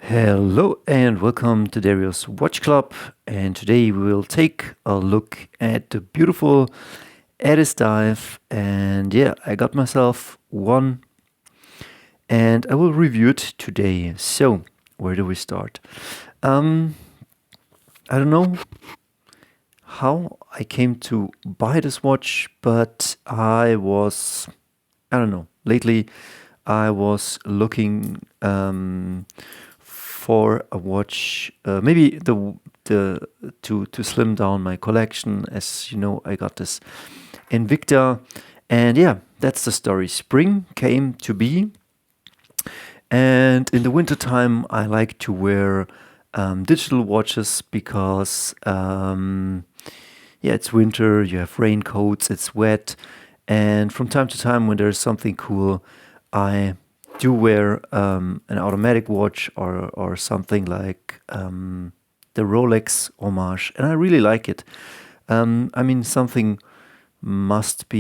Hello and welcome to Dario's Watch Club, and today we will take a look at the beautiful ADDISDIVE. And yeah, I got myself one and I will review it today. So where do we start? I don't know how I came to buy this watch, but I don't know, lately I was looking for a watch, maybe to slim down my collection. As you know, I got this Invicta, and yeah, that's the story. Spring came to be, and in the wintertime I like to wear digital watches because yeah, it's winter, you have raincoats, it's wet, and from time to time when there's something cool, I do wear an automatic watch or something like the Rolex Homage, and I really like it. I mean, something must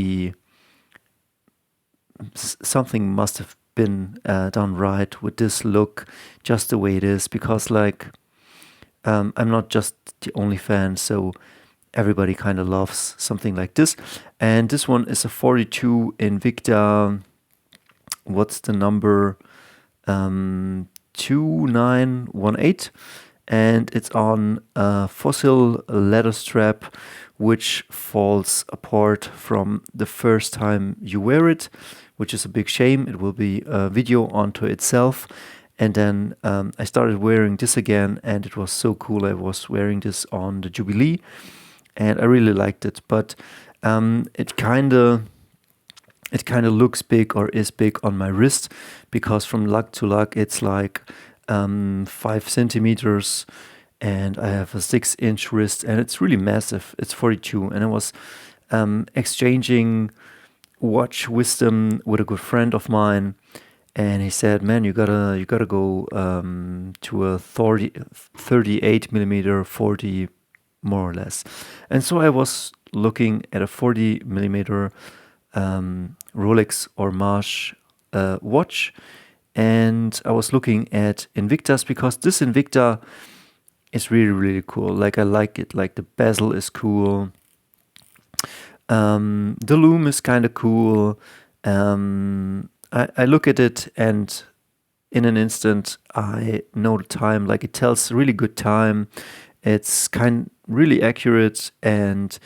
have been done right with this look, just the way it is, because like I'm not just the only fan, so everybody kind of loves something like this. And this one is a 42 Invicta. What's the number? 2918, and it's on a fossil leather strap which falls apart from the first time you wear it, which is a big shame. It will be a video onto itself. And then I started wearing this again, and it was so cool. I was wearing this on the Jubilee and I really liked it, but it kind of looks big or is big on my wrist, because from lug to lug it's like 5 centimeters, and I have a 6-inch wrist, and it's really massive. It's 42, and I was exchanging watch wisdom with a good friend of mine, and he said, "Man, you gotta go to a 38 millimeter 40, more or less." And so I was looking at a 40 millimeter Rolex Homage watch, and I was looking at Invictas because this Invicta is really cool. Like, I like it. Like, the bezel is cool. The lume is kind of cool. I look at it, and in an instant I know the time. Like, it tells really good time. It's really accurate, and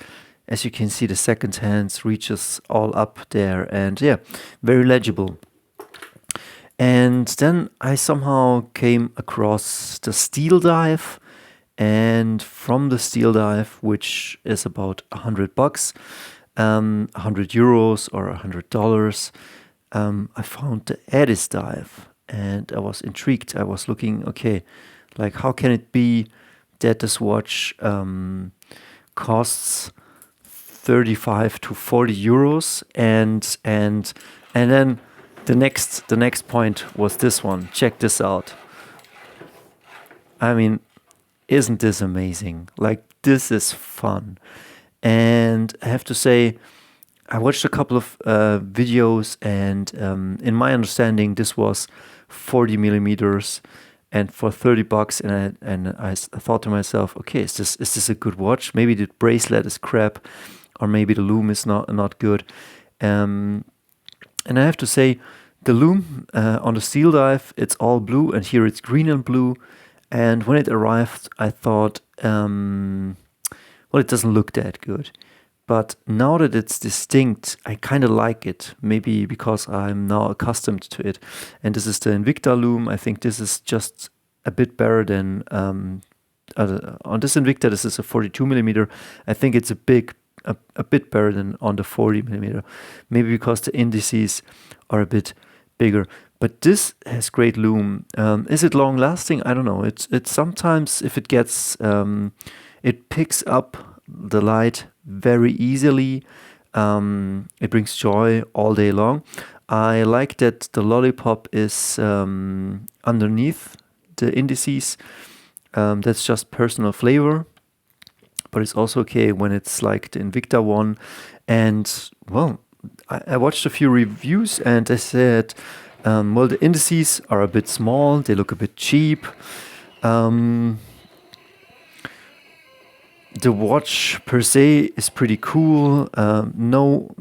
as you can see, the second hand reaches all up there, and yeah, very legible. And then I somehow came across the Steel Dive, and from the Steel Dive, which is about $100, €100 or $100, I found the ADDISDIVE, and I was intrigued. I was looking, okay, like, how can it be that this watch costs 35 to 40 euros, and then the next point was this one. Check this out. I mean, isn't this amazing? Like, this is fun. And I have to say, I watched a couple of videos, and in my understanding this was 40 millimeters and for $30, and I thought to myself, okay, is this a good watch? Maybe the bracelet is crap, or maybe the lume is not good. And I have to say, the lume on the Steel Dive, it's all blue, and here it's green and blue. And when it arrived, I thought, well, it doesn't look that good. But now that it's distinct, I kind of like it. Maybe because I'm now accustomed to it. And this is the Invicta lume. I think this is just a bit better than on this Invicta. This is a 42 millimeter. I think it's a bit better than on the 40 millimeter. Maybe because the indices are a bit bigger. But this has great lume. Is it long lasting? I don't know. It's sometimes, if it gets it picks up the light very easily. It brings joy all day long. I like that the lollipop is underneath the indices. That's just personal flavor, but it's also okay when it's like the Invicta one. And well, I watched a few reviews, and they said Well, the indices are a bit small. They look a bit cheap. The watch per se is pretty cool. No,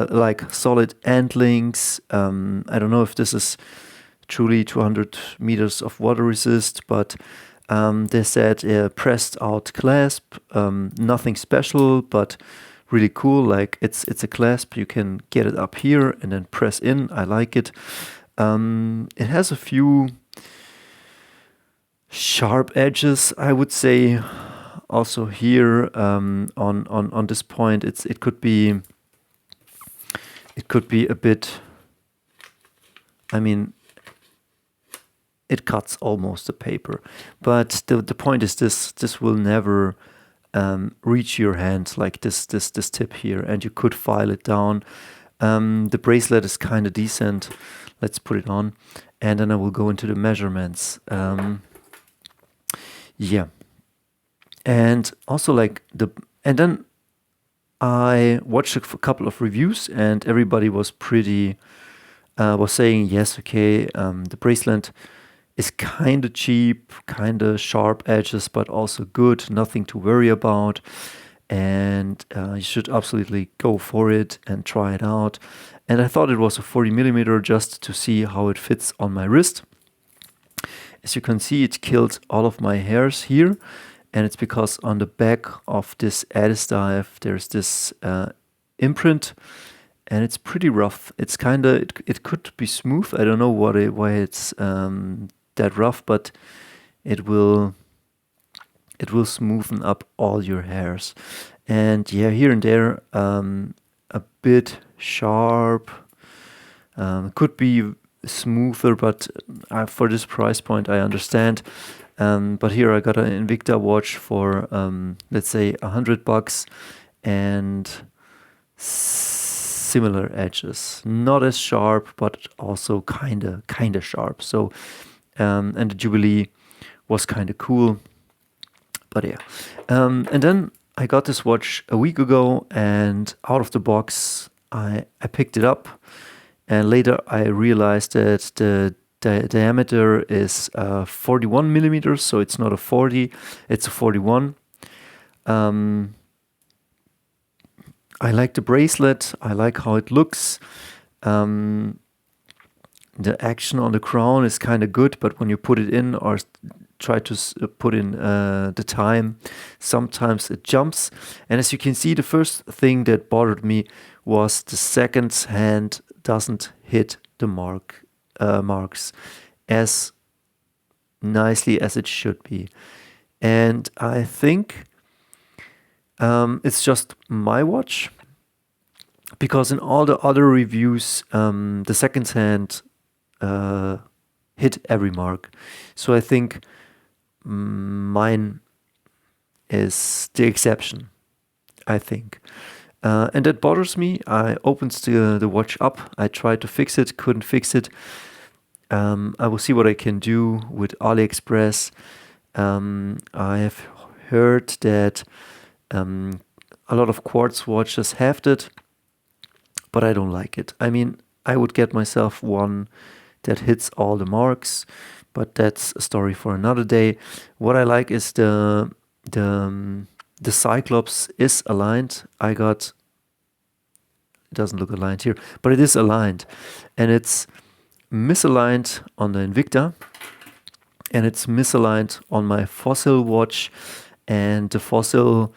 like solid Endlinks. I don't know if this is truly 200 meters of water resist, but they said pressed out clasp. Nothing special, but really cool. Like it's a clasp. You can get it up here and then press in. I like it. It has a few sharp edges, I would say. Also here on this point, it could be a bit. I mean, it cuts almost the paper, but the point is this will never reach your hand like this tip here, and you could file it down. The bracelet is kind of decent. Let's put it on, and then I will go into the measurements. Yeah. And also and then I watched a couple of reviews, and everybody was was saying, yes, okay, the bracelet is kind of cheap, kind of sharp edges, but also good, nothing to worry about. And you should absolutely go for it and try it out. And I thought it was a 40 millimeter just to see how it fits on my wrist. As you can see, it killed all of my hairs here. And it's because on the back of this ADDISDIVE, there's this imprint, and it's pretty rough. It's kind of, it could be smooth. I don't know why it's that rough, but it will smoothen up all your hairs. And yeah, here and there, a bit sharp. Could be smoother, but for this price point, I understand. But here I got an Invicta watch for let's say $100 and similar edges, not as sharp, but also kinda sharp. So and the Jubilee was kind of cool. But yeah, and then I got this watch a week ago, and out of the box I picked it up, and later I realized that the diameter is 41 millimeters, so it's not a 40, it's a 41. I like the bracelet, I like how it looks. The action on the crown is kind of good, but when you put it in or try to put in the time, sometimes it jumps. And as you can see, the first thing that bothered me was the second hand doesn't hit the marks as nicely as it should be. And I think it's just my watch, because in all the other reviews, the second hand hit every mark. So I think mine is the exception, I think. And that bothers me. I opened the watch up. I tried to fix it, couldn't fix it. I will see what I can do with AliExpress. I have heard that a lot of Quartz watches have that, but I don't like it. I mean, I would get myself one that hits all the marks, but that's a story for another day. What I like is the Cyclops is aligned. It doesn't look aligned here, but it is aligned, and it's misaligned on the Invicta, and it's misaligned on my Fossil watch. And the Fossil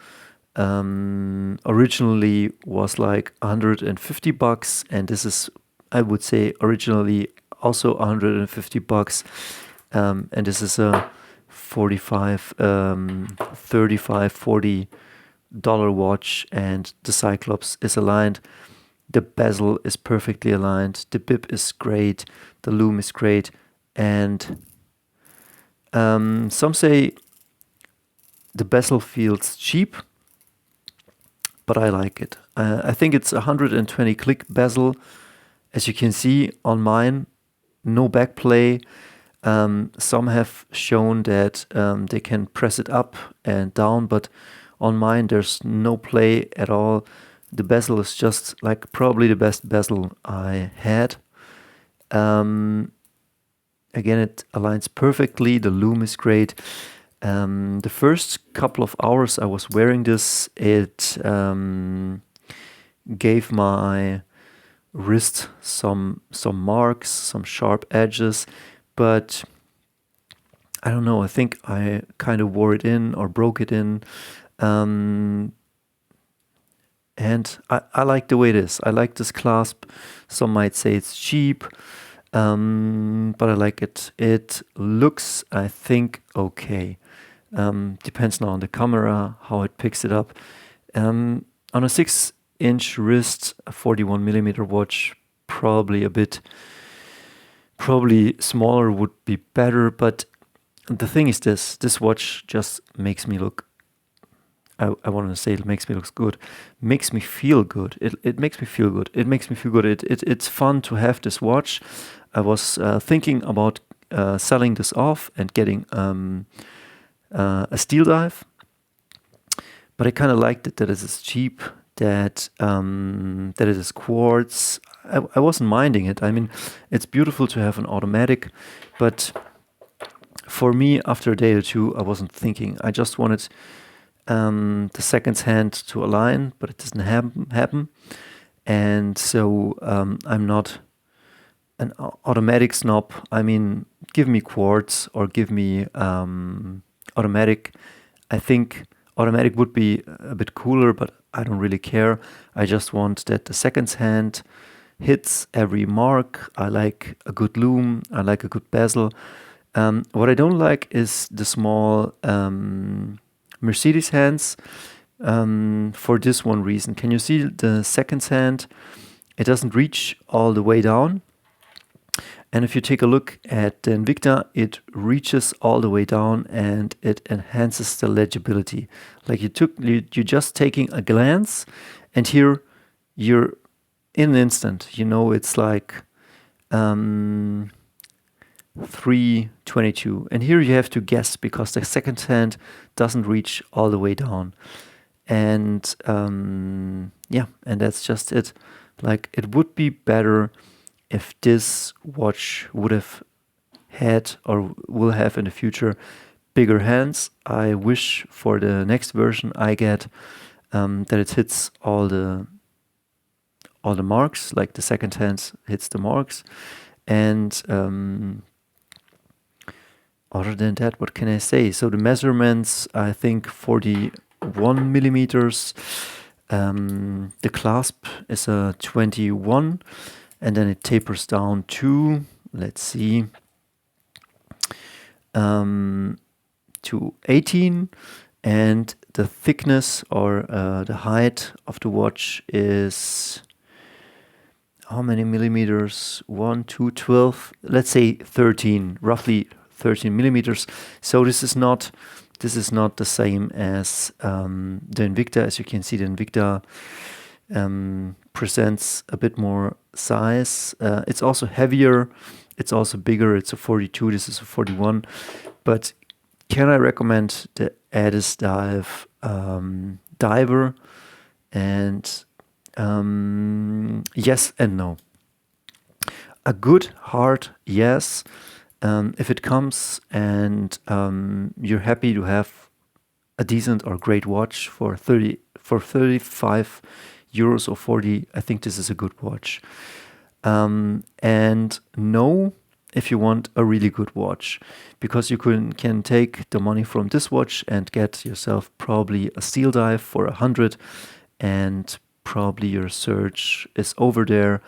originally was like $150, and this is, I would say, originally also $150. And this is a $45, $35, $40 watch, and the Cyclops is aligned. The bezel is perfectly aligned. The bib is great. The lume is great. And some say the bezel feels cheap, but I like it. I think it's 120 click bezel. As you can see on mine, no back play. Some have shown that they can press it up and down, but on mine there's no play at all. The bezel is just like probably the best bezel I had. Again, it aligns perfectly. The lume is great. The first couple of hours I was wearing this, it gave my wrist some marks, some sharp edges, but I don't know, I think I kind of wore it in or broke it in. And I like the way it is. I like this clasp. Some might say it's cheap, but I like it. It looks, I think, okay. Depends now on the camera, how it picks it up. On a 6-inch wrist, a 41mm watch, probably smaller would be better. But the thing is this watch just makes me look, I want to say it makes me look good, makes me feel good. It makes me feel good. It makes me feel good. It's fun to have this watch. I was thinking about selling this off and getting a steel dive, but I kind of liked it that it is cheap, that it is quartz. I wasn't minding it. I mean, it's beautiful to have an automatic, but for me, after a day or two, I wasn't thinking. I just wanted the seconds hand to align, but it doesn't happen. And so I'm not an automatic snob. I mean, give me quartz or give me automatic. I think automatic would be a bit cooler, but I don't really care. I just want that the seconds hand hits every mark. I like a good lume. I like a good bezel. What I don't like is the small Mercedes hands. For this one reason. Can you see the seconds hand? It doesn't reach all the way down. And if you take a look at the Invicta, it reaches all the way down and it enhances the legibility. Like you're just taking a glance, and here you're in an instant. You know, it's like 322, and here you have to guess because the second hand doesn't reach all the way down. And yeah, and that's just it. Like, it would be better if this watch would have had or will have in the future bigger hands. I wish for the next version I get that it hits all the marks, like the second hand hits the marks. And other than that, what can I say? So the measurements, I think 41 millimeters. The clasp is a 21, and then it tapers down to, let's see, to 18, and the thickness or the height of the watch is how many millimeters? 1, 2, 12, let's say 13, roughly 13 millimeters. So this is not the same as the Invicta. As you can see, the Invicta presents a bit more size. It's also heavier. It's also bigger. It's a 42. This is a 41. But can I recommend the ADDISDIVE diver? And yes and no. A good hard yes. If it comes and you're happy to have a decent or great watch for 35 euros or 40, I think this is a good watch. And no, if you want a really good watch, because you can take the money from this watch and get yourself probably a steel dive for 100, and probably your search is over there,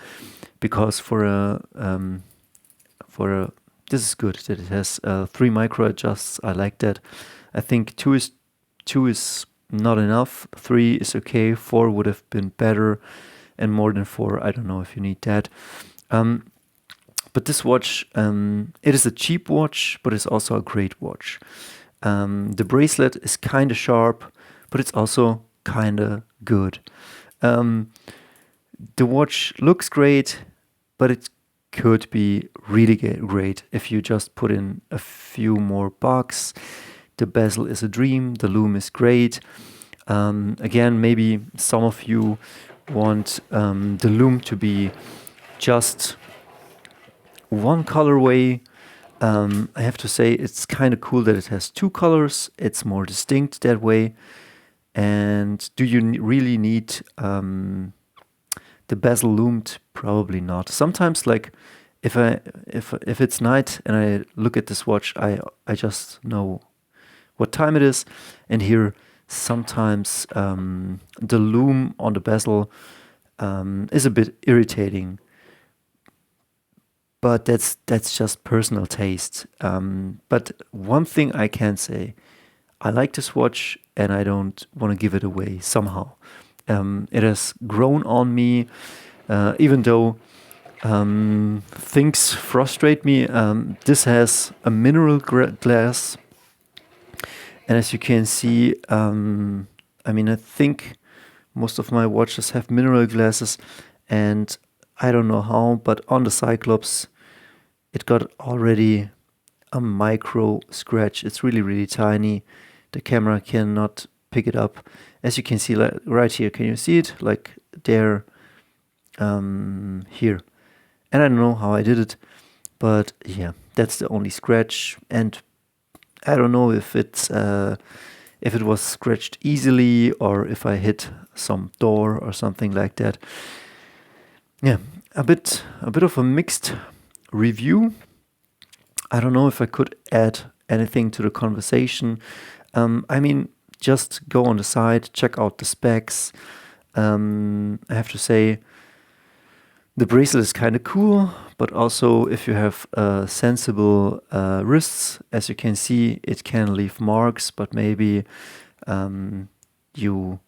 because for a this is good that it has 3 micro adjusts. I like that. I think 2 is not enough. 3 is okay. 4 would have been better, and more than 4, I don't know if you need that. But this watch, it is a cheap watch, but it's also a great watch. The bracelet is kind of sharp, but it's also kind of good. The watch looks great, but it could be really great if you just put in a few more bucks. The bezel is a dream. The lume is great. Again, maybe some of you want the lume to be just one colorway. I have to say it's kind of cool that it has two colors. It's more distinct that way. And do you really need the bezel loomed? Probably not. Sometimes, like if it's night and I look at this watch, I just know what time it is. And here sometimes the lume on the bezel is a bit irritating. But that's just personal taste. But one thing I can say, I like this watch and I don't want to give it away somehow. It has grown on me, even though things frustrate me. This has a mineral glass. And as you can see, I mean, I think most of my watches have mineral glasses, and I don't know how, but on the Cyclops, it got already a micro scratch. It's really, really tiny. The camera cannot pick it up. As you can see, like right here, can you see it? Like there, here. And I don't know how I did it, but yeah, that's the only scratch. And I don't know if it's if it was scratched easily or if I hit some door or something like that. Yeah, a bit of a mixed review. I don't know if I could add anything to the conversation. I mean, just go on the site, check out the specs. I have to say, the bracelet is kind of cool, but also if you have sensible wrists, as you can see, it can leave marks, but maybe you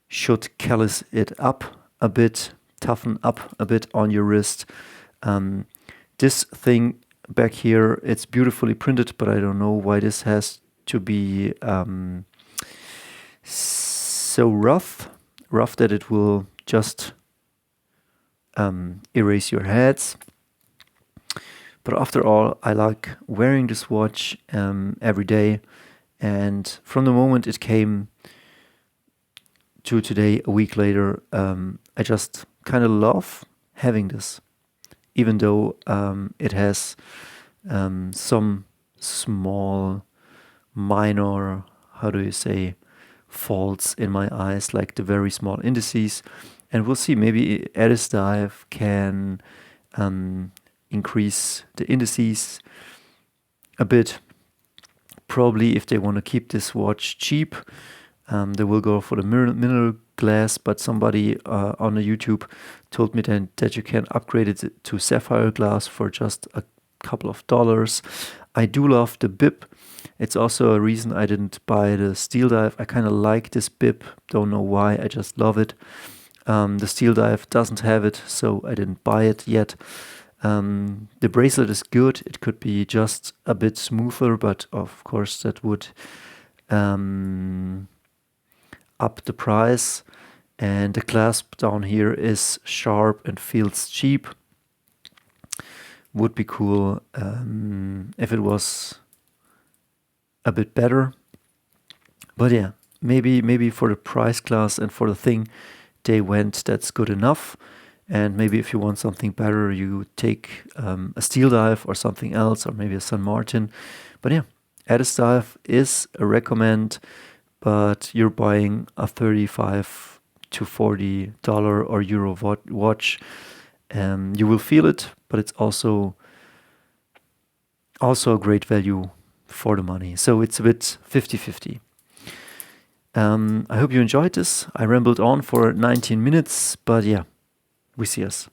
should callus it up a bit, toughen up a bit on your wrist. This thing back here, it's beautifully printed, but I don't know why this has to be so rough that it will just erase your heads. But after all, I like wearing this watch every day, and from the moment it came to today, a week later, I just kind of love having this, even though it has some small, minor, how do you say, faults in my eyes, like the very small indices. And we'll see, maybe ADDISDIVE can increase the indices a bit. Probably if they want to keep this watch cheap, they will go for the mineral glass, but somebody on the YouTube told me then that you can upgrade it to sapphire glass for just a couple of dollars. I do love the bib. It's also a reason I didn't buy the steel dive. I kind of like this bib, don't know why, I just love it. The steel dive doesn't have it, so I didn't buy it yet. The bracelet is good. It could be just a bit smoother, but of course that would up the price. And the clasp down here is sharp and feels cheap. Would be cool if it was a bit better. But yeah, maybe for the price class and for the thing they went, that's good enough. And maybe if you want something better, you take a steel dive or something else, or maybe a St. Martin. But yeah, ADDISDIVE is a recommend, but you're buying a $35 to $40 or euro watch. You will feel it, but it's also a great value for the money. So it's a bit 50-50. I hope you enjoyed this. I rambled on for 19 minutes, but yeah, we see us.